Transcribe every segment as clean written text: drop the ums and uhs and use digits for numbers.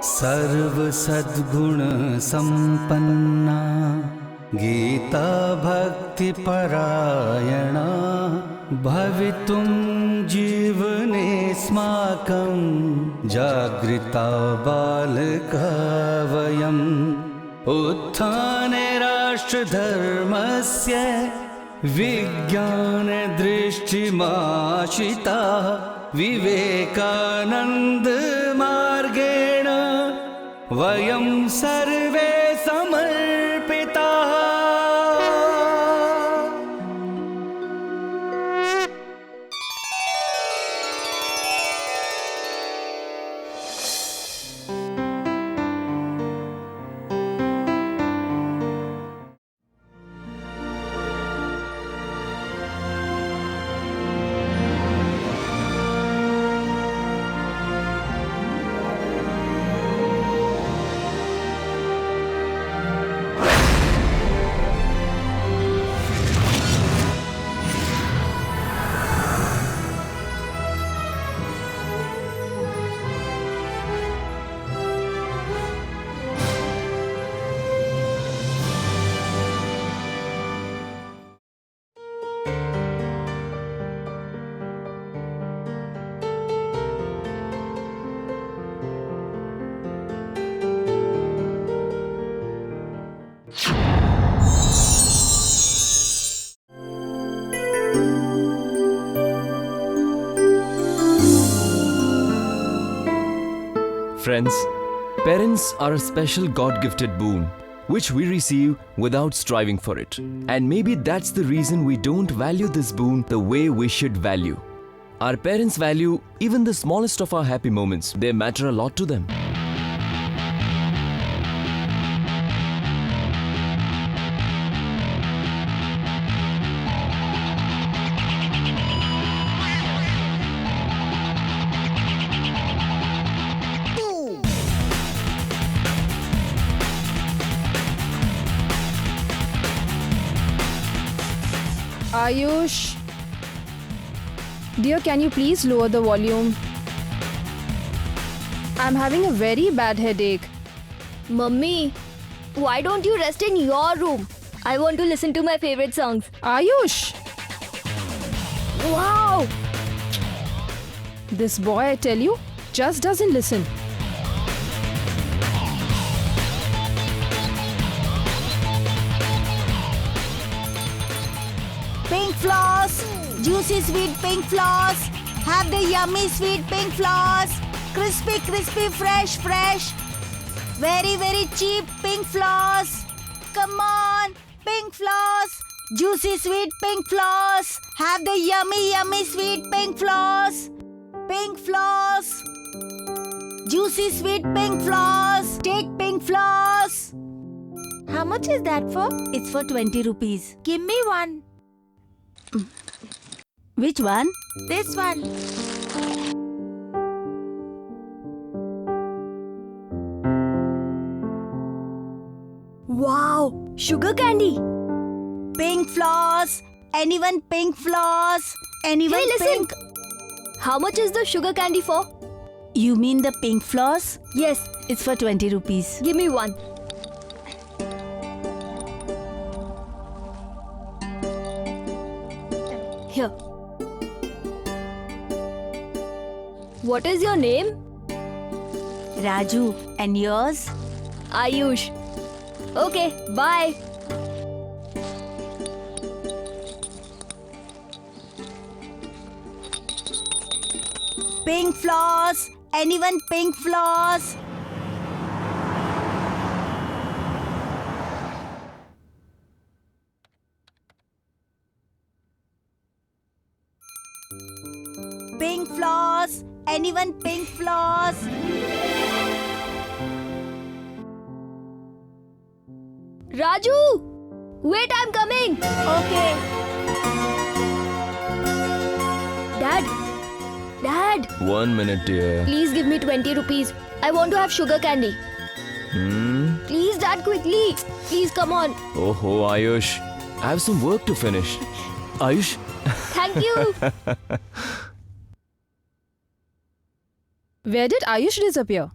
सर्व सद्गुण संपन्ना गीता भक्ति परायणा भवितुं जीवनेऽस्माकं जागृता बालका वयम् उत्थाने राष्ट्रधर्मस्य विज्ञानदृष्टिमाशिता विवेकानन्दमार्गेण वयं सर्वे समर्पिताः। Friends, parents are a special God-gifted boon, which we receive without striving for it. And maybe that's the reason we don't value this boon the way we should value. Our parents value even the smallest of our happy moments. They matter a lot to them. Ayush, dear, can you please lower the volume? I'm having a very bad headache. Mummy, why don't you rest in your room? I want to listen to my favorite songs. Ayush, Wow! this boy, I tell you, just doesn't listen. Pink floss, juicy sweet pink floss. Have the yummy sweet pink floss. Crispy, crispy, fresh, fresh. Very, very cheap pink floss. Come on, pink floss. Juicy sweet pink floss. Have the yummy, yummy sweet pink floss. Pink floss. Juicy sweet pink floss. Take pink floss. How much is that for? It's for 20 rupees. Give me one. Which one? This one. Wow! Sugar candy! Pink floss. Anyone pink floss? Anyone Hey, listen! pink? How much is the sugar candy for? You mean the pink floss? Yes, It's for 20 rupees. give me one. Here. What is your name? Raju, and yours? Ayush. Okay, bye. Pink floss. Anyone pink floss? Pink floss. Anyone pink floss? Raju! Wait, I'm coming! Okay. Dad! Dad! 1 minute, dear. Please give me 20 rupees. I want to have sugar candy. Please, Dad, quickly. Please, come on. Oh, Ayush. I have some work to finish. Ayush? Thank you. Where did Ayush disappear?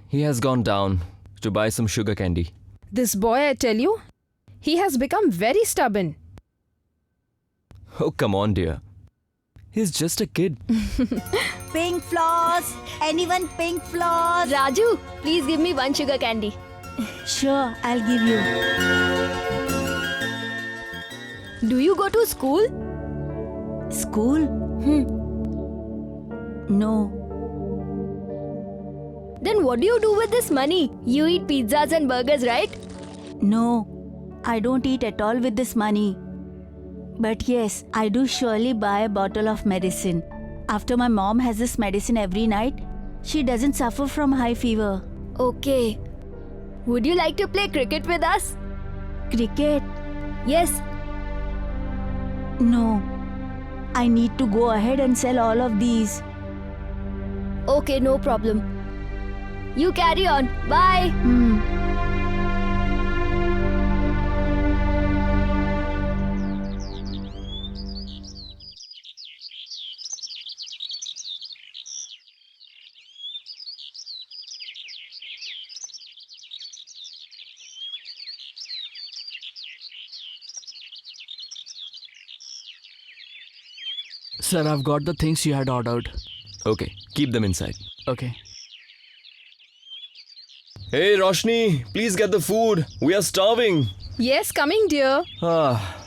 He has gone down to buy some sugar candy. This boy, I tell you, he has become very stubborn. Oh, come on, dear. He's just a kid. Pink floss. Anyone pink floss? Raju, please give me one sugar candy. Sure, I'll give you. Do you go to school? School? No. Then what do you do with this money? You eat pizzas and burgers, right? No. I don't eat at all with this money. But yes, I do surely buy a bottle of medicine. After my mom has this medicine every night, she doesn't suffer from high fever. Okay. Would you like to play cricket with us? Cricket? Yes. No. I need to go ahead and sell all of these. Okay, no problem. You carry on. Bye. Sir, I've got the things you had ordered. Okay, keep them inside. Okay. Hey, Roshni, please get the food. We are starving. Yes, coming, dear. Ah,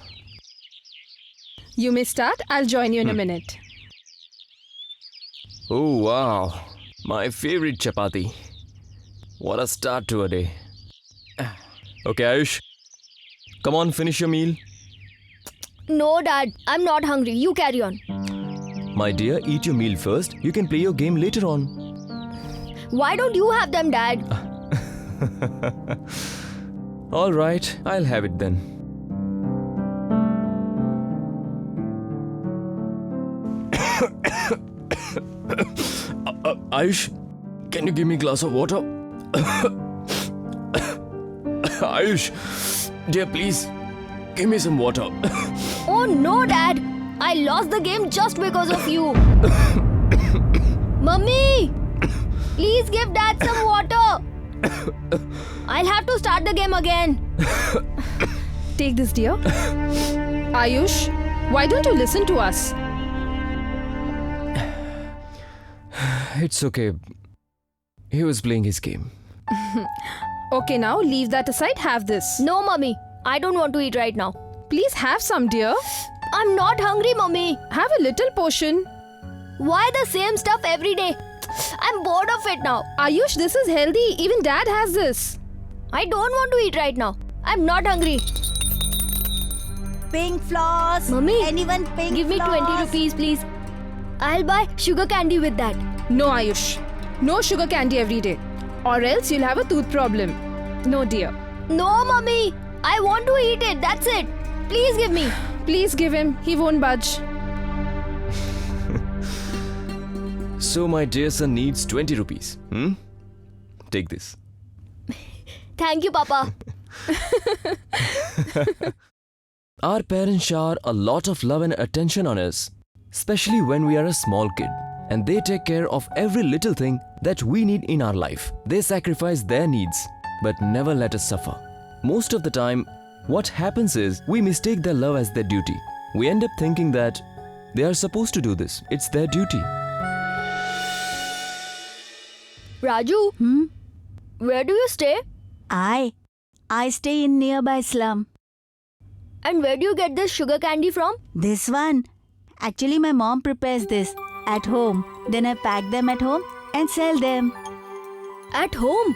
You may start. I'll join you in a minute. oh wow. My favorite chapati. What a start to a day. Okay, Ayush. Come on, finish your meal. No, Dad. I'm not hungry. You carry on. My dear, eat your meal first. You can play your game later on. Why don't you have them, Dad? All right, I'll have it then. Ayush, can you give me a glass of water? Ayush, dear, please, give me some water. Oh no, Dad. I lost the game just because of you. Mummy! Please give Dad some water. I'll have to start the game again. Take this, dear. Ayush, why don't you listen to us? It's okay. He was playing his game. Okay, now leave that aside. Have this. No, Mummy. I don't want to eat right now. Please have some, dear. I'm not hungry, Mummy. Have a little portion. Why the same stuff every day? I'm bored of it now. Ayush, this is healthy. Even Dad has this. I don't want to eat right now. I'm not hungry. Pink floss. Mummy, Anyone pink Give me floss? 20 rupees, please. I'll buy sugar candy with that. No, Ayush. No sugar candy every day. Or else you'll have a tooth problem. No, dear. No, Mummy. I want to eat it. That's it. Please give me. Please give him. He won't budge. So my dear son needs 20 rupees. Take this. Thank you, Papa. Our parents shower a lot of love and attention on us, especially when we are a small kid. And they take care of every little thing that we need in our life. They sacrifice their needs, but never let us suffer. Most of the time, what happens is we mistake their love as their duty. We end up thinking that they are supposed to do this. It's their duty. Raju, where do you stay? I stay in nearby slum. And where do you get this sugar candy from? This one. Actually, my mom prepares this at home. Then I pack them at home and sell them. At home.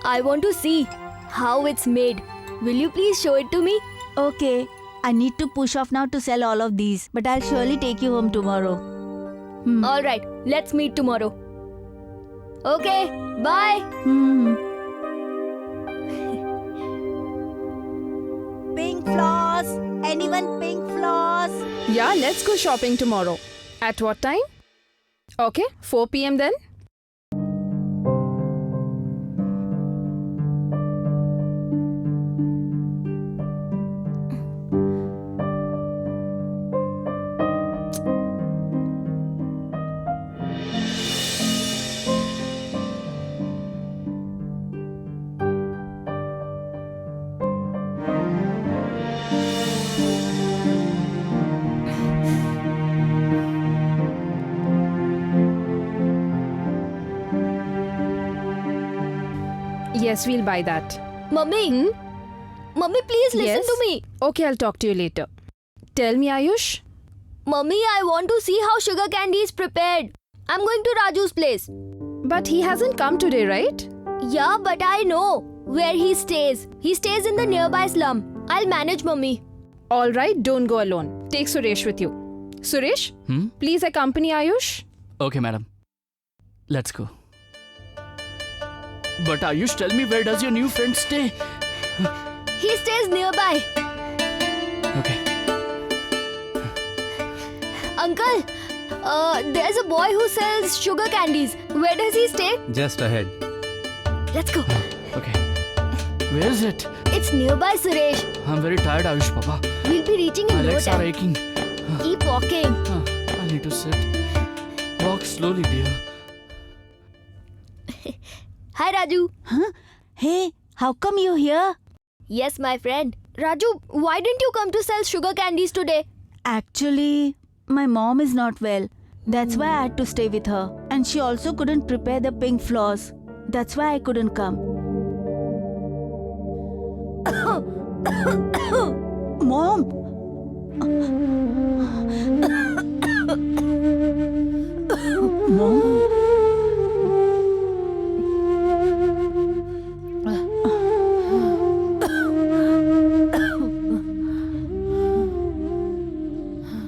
I want to see how it's made. Will you please show it to me? Okay. I need to push off now to sell all of these, but I'll surely take you home tomorrow. Alright, let's meet tomorrow. Okay, bye. Pink floss. Anyone pink floss? Yeah, let's go shopping tomorrow. At what time? Okay, 4 p.m. then. Yes, we'll buy that. Mummy, Mummy, please listen Yes? to me. Okay, I'll talk to you later. Tell me, Ayush. Mummy, I want to see how sugar candy is prepared. I'm going to Raju's place. But he hasn't come today, right? Yeah, but I know where he stays. He stays in the nearby slum. I'll manage, Mummy. All right, don't go alone. Take Suresh with you. Suresh, please accompany Ayush. Okay, madam. Let's go. But Ayush, tell me, where does your new friend stay? He stays nearby. Okay. Uncle, there's a boy who sells sugar candies. Where does he stay? Just ahead. Let's go. Okay. Where is it? It's nearby, Suresh. I'm very tired, Ayush, Papa. We'll be reaching My in no legs are time. aching. Keep walking. I need to sit. Walk slowly, dear. Hi, Raju. Hey, how come you're here? Yes, my friend. Raju, why didn't you come to sell sugar candies today? Actually, my mom is not well. That's why I had to stay with her. And she also couldn't prepare the pink floss. That's why I couldn't come. Mom! Mom?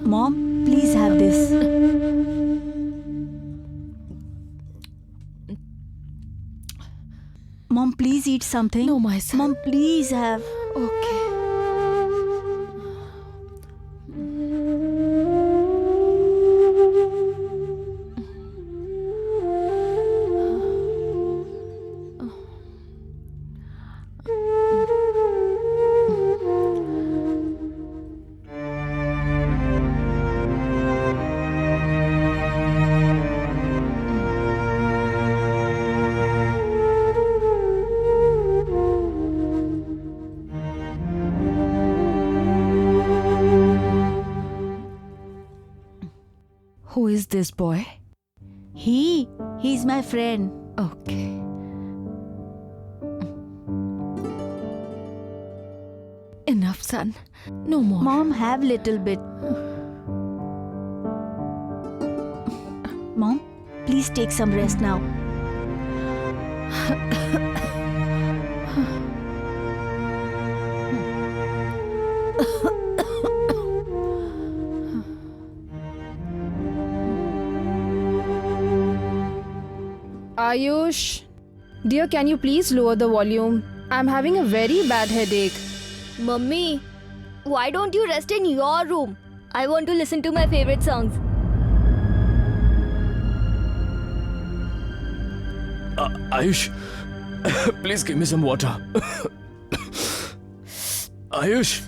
Mom, please have this. Mom, please eat something. No, my son. Mom, please have. Okay. Who is this boy? He's my friend. Okay. Enough, son. No more. Mom, have little bit. Mom, please take some rest now. Ayush, dear, can you please lower the volume? I'm having a very bad headache. Mummy, why don't you rest in your room? I want to listen to my favorite songs. Ayush, please give me some water. Ayush,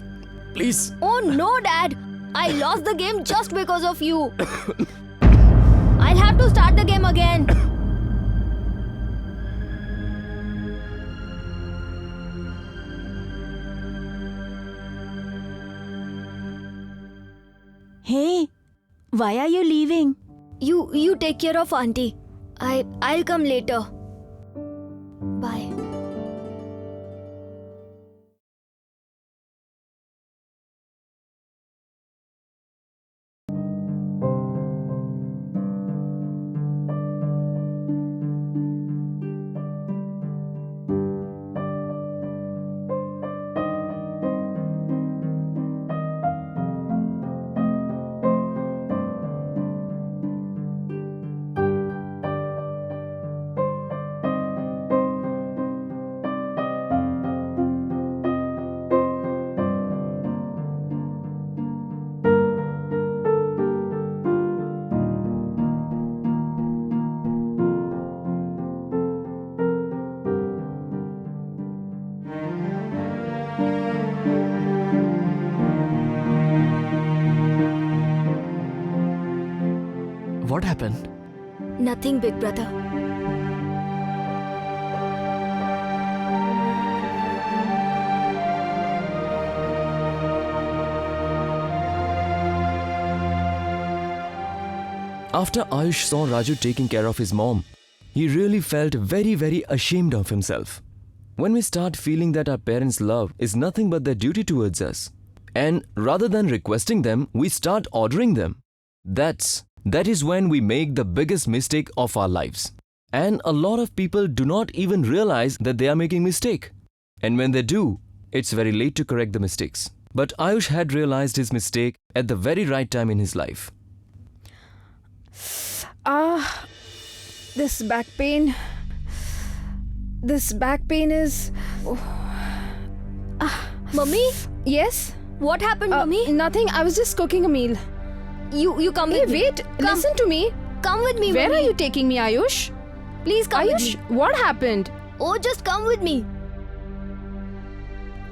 please. Oh no, Dad! I lost the game just because of you. I'll have to start the game again. Hey, why are you leaving? You take care of Auntie. I'll come later. Bye. What happened? Nothing, big brother. After Ayush saw Raju taking care of his mom, he really felt very ashamed of himself. when we start feeling that our parents' love is nothing but their duty towards us, and rather than requesting them, we start ordering them, that is when we make the biggest mistake of our lives. And a lot of people do not even realize that they are making mistake. And when they do, it's very late to correct the mistakes. But Ayush had realized his mistake at the very right time in his life. This back pain. This back pain is. Mummy, Yes? what happened, Mummy? Nothing. I was just cooking a meal. You come Hey, with me. wait. Listen to me. Come with me, Where Mummy. are you taking me, Ayush? Please come Ayush, with me. what happened? Oh, just come with me.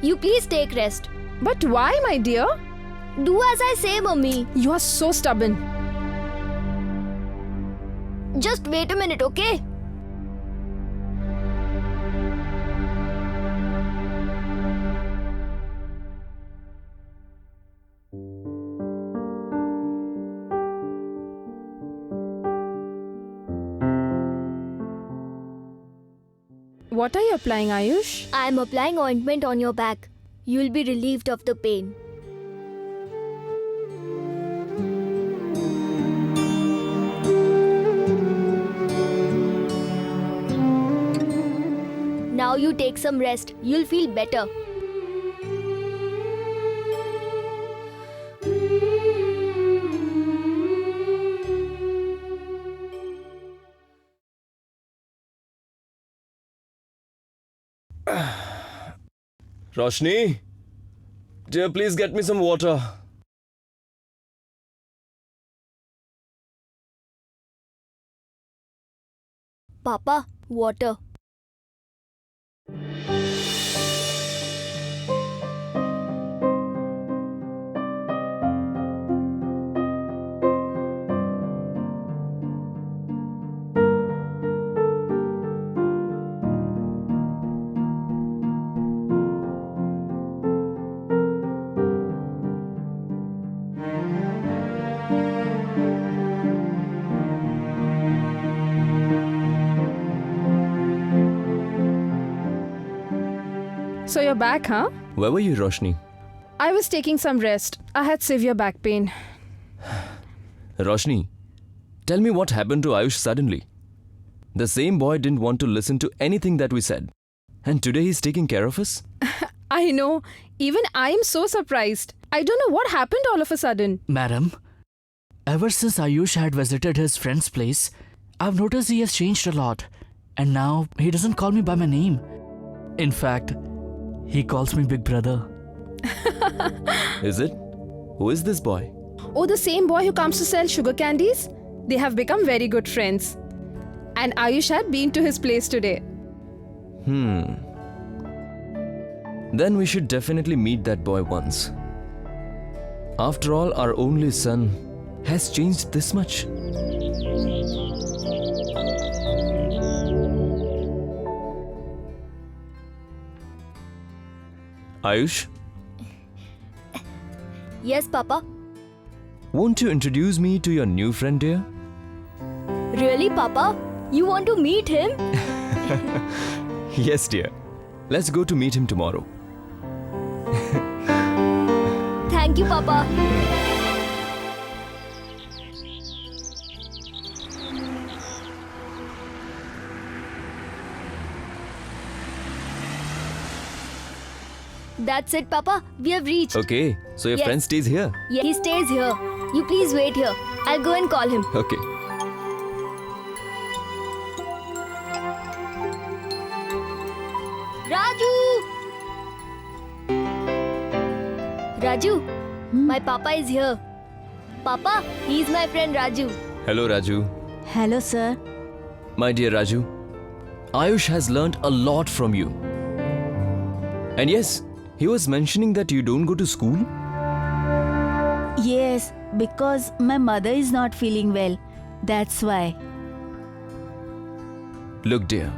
You please take rest. But why, my dear? Do as I say, Mummy. You are so stubborn. Just wait a minute, okay? What are you applying, Ayush? I am applying ointment on your back. You will be relieved of the pain. Now you take some rest. You'll feel better. Roshni, dear, please get me some water. Papa, water. So you're back, huh? Where were you, Roshni? I was taking some rest. I had severe back pain. Roshni, tell me what happened to Ayush suddenly. The same boy didn't want to listen to anything that we said. And today he's taking care of us? I know. Even I am so surprised. I don't know what happened all of a sudden. Madam, ever since Ayush had visited his friend's place, I've noticed he has changed a lot. And now he doesn't call me by my name. In fact, he calls me Big Brother. Is it? Who is this boy? Oh, the same boy who comes to sell sugar candies? They have become very good friends. And Ayush had been to his place today. Then we should definitely meet that boy once. After all, our only son has changed this much. Ayush, Yes, Papa. won't you introduce me to your new friend, dear? Really, Papa? You want to meet him? Yes, dear. Let's go to meet him tomorrow. Thank you, Papa. That's it, Papa. We have reached. Okay, so your Yes. friend stays here. Yeah, he stays here. You please wait here. I'll go and call him. Okay. Raju! Raju, my Papa is here. Papa, he's my friend Raju. Hello, Raju. Hello, sir. My dear Raju, Ayush has learnt a lot from you. And yes, he was mentioning that you don't go to school. Yes, because my mother is not feeling well. That's why. Look, dear,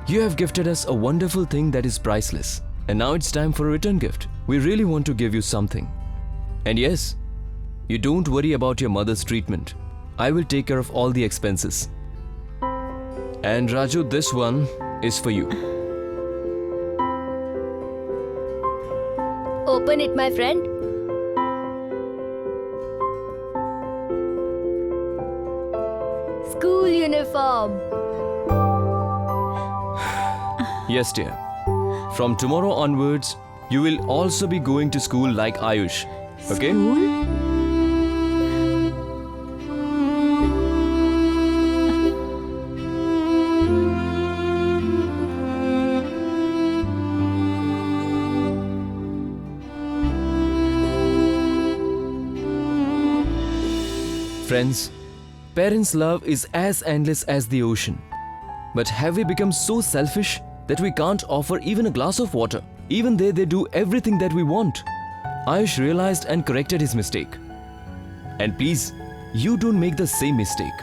you have gifted us a wonderful thing that is priceless. And now it's time for a return gift. We really want to give you something. And yes, you don't worry about your mother's treatment. I will take care of all the expenses. And Raju, this one is for you. open it, my friend. School uniform. Yes, dear. From tomorrow onwards, you will also be going to school like Ayush. Okay? Friends, parents' love is as endless as the ocean. But have we become so selfish that we can't offer even a glass of water, even though they do everything that we want? Ayush realized and corrected his mistake. And please, you don't make the same mistake.